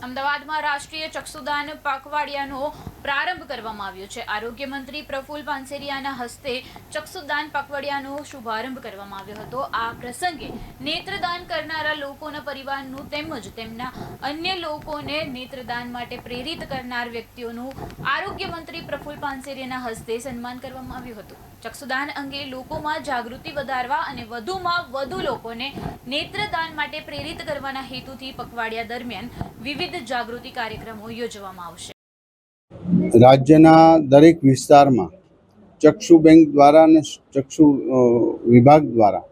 અમદાવાદમાં રાષ્ટ્રીય ચક્ષુદાન પખવાડિયાનો પ્રારંભ કરવામાં આવ્યો છે। આરોગ્ય મંત્રી પ્રફુલ પાનસેરિયાના હસ્તે ચક્ષુદાન પખવાડિયાનો શુભારંભ કરવામાં આવ્યો હતો। આ પ્રસંગે નેત્રદાન કરનારા લોકોના પરિવારનું તેમજ તેમના અન્ય લોકોને નેત્રદાન માટે પ્રેરિત કરનાર વ્યક્તિઓનું આરોગ્ય મંત્રી પ્રફુલ પાનસેરિયાના હસ્તે સન્માન કરવામાં આવ્યું હતું। ચક્ષુદાન અંગે લોકોમાં જાગૃતિ વધારવા અને વધુમાં વધુ લોકોને નેત્રદાન માટે પ્રેરિત કરવાના હેતુથી પખવાડિયા દરમિયાન વિવિધ જાગૃતિ કાર્યક્રમો યોજવામાં આવશે। રાજ્યના દરેક વિસ્તારમાં ચક્ષુ બેંક દ્વારા અને ચક્ષુ વિભાગ દ્વારા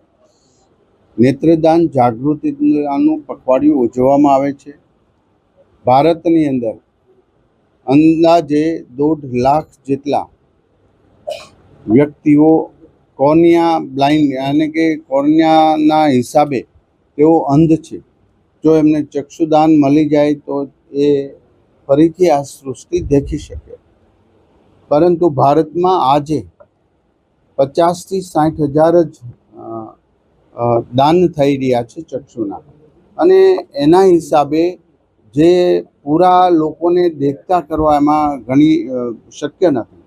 નેત્રદાન જાગૃતિનું પખવાડિયું ઉજવવામાં આવે છે। ભારતની અંદર અંદાજે 1.5 લાખ જેટલા વ્યક્તિઓ કોર્નિયા બ્લાઇન્ડ યાની કે કોર્નિયાના હિસાબે તેઓ અંધ છે। જો એમને ચક્ષુદાન મળી જાય તો એ ફરીથી આ સૃષ્ટિ દેખી શકે। પરંતુ ભારતમાં આજે 50 થી 60 હજાર જ દાન થઈ રહ્યા છે ચક્ષુના, અને એના હિસાબે જે પૂરા લોકોને દેખતા કરવા એમાં ઘણી શક્ય નથી।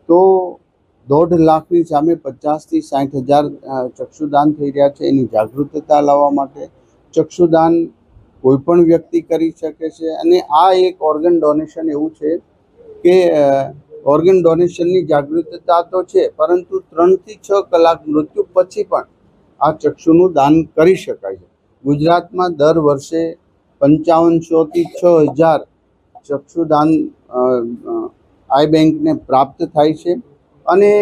તો 1.5 લાખની સામે 50 થી 60 હજાર ચક્ષુદાન થઈ રહ્યા છે। એની જાગૃતતા લાવવા માટે ચક્ષુદાન કોઈ પણ વ્યક્તિ કરી શકે છે। અને આ એક ઓર્ગન ડોનેશન એવું છે કે ઓર્ગન ડોનેશનની જાગૃતતા તો છે, પરંતુ 3 થી 6 કલાક મૃત્યુ પછી પણ આ ચક્ષુનું દાન કરી શકાય છે। ગુજરાતમાં દર વર્ષે 5500 થી 6000 ચક્ષુદાન આઈ બેંકને પ્રાપ્ત થાય છે, અને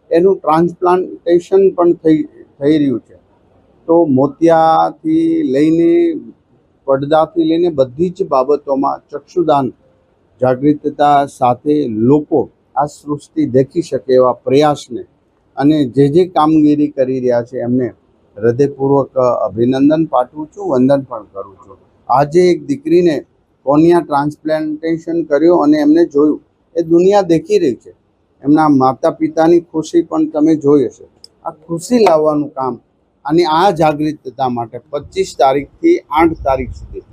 એનું ટ્રાન્સપ્લાન્ટેશન પણ થઈ રહ્યું છે। તો મોતિયાથી લઈને પડદાથી લઈને બધી જ બાબતોમાં ચક્ષુદાન જાગૃતતા સાથે લોકો આ સૃષ્ટિ દેખી શકે એવા પ્રયાસને અને જે કામગીરી કરી રહ્યા છે એમને હૃદયપૂર્વક અભિનંદન પાઠવું છું, વંદન પણ કરું છું। આજે એક દીકરીને કોર્નિયા ટ્રાન્સપ્લાન્ટેશન કર્યો અને એમને જોયું, એ દુનિયા દેખી રહી છે। એમના માતા પિતાની ખુશી પણ તમે જોઈ હશે। આ ખુશી લાવવાનું કામ અને આ જાગૃતતા માટે 25 તારીખથી 8 તારીખ સુધી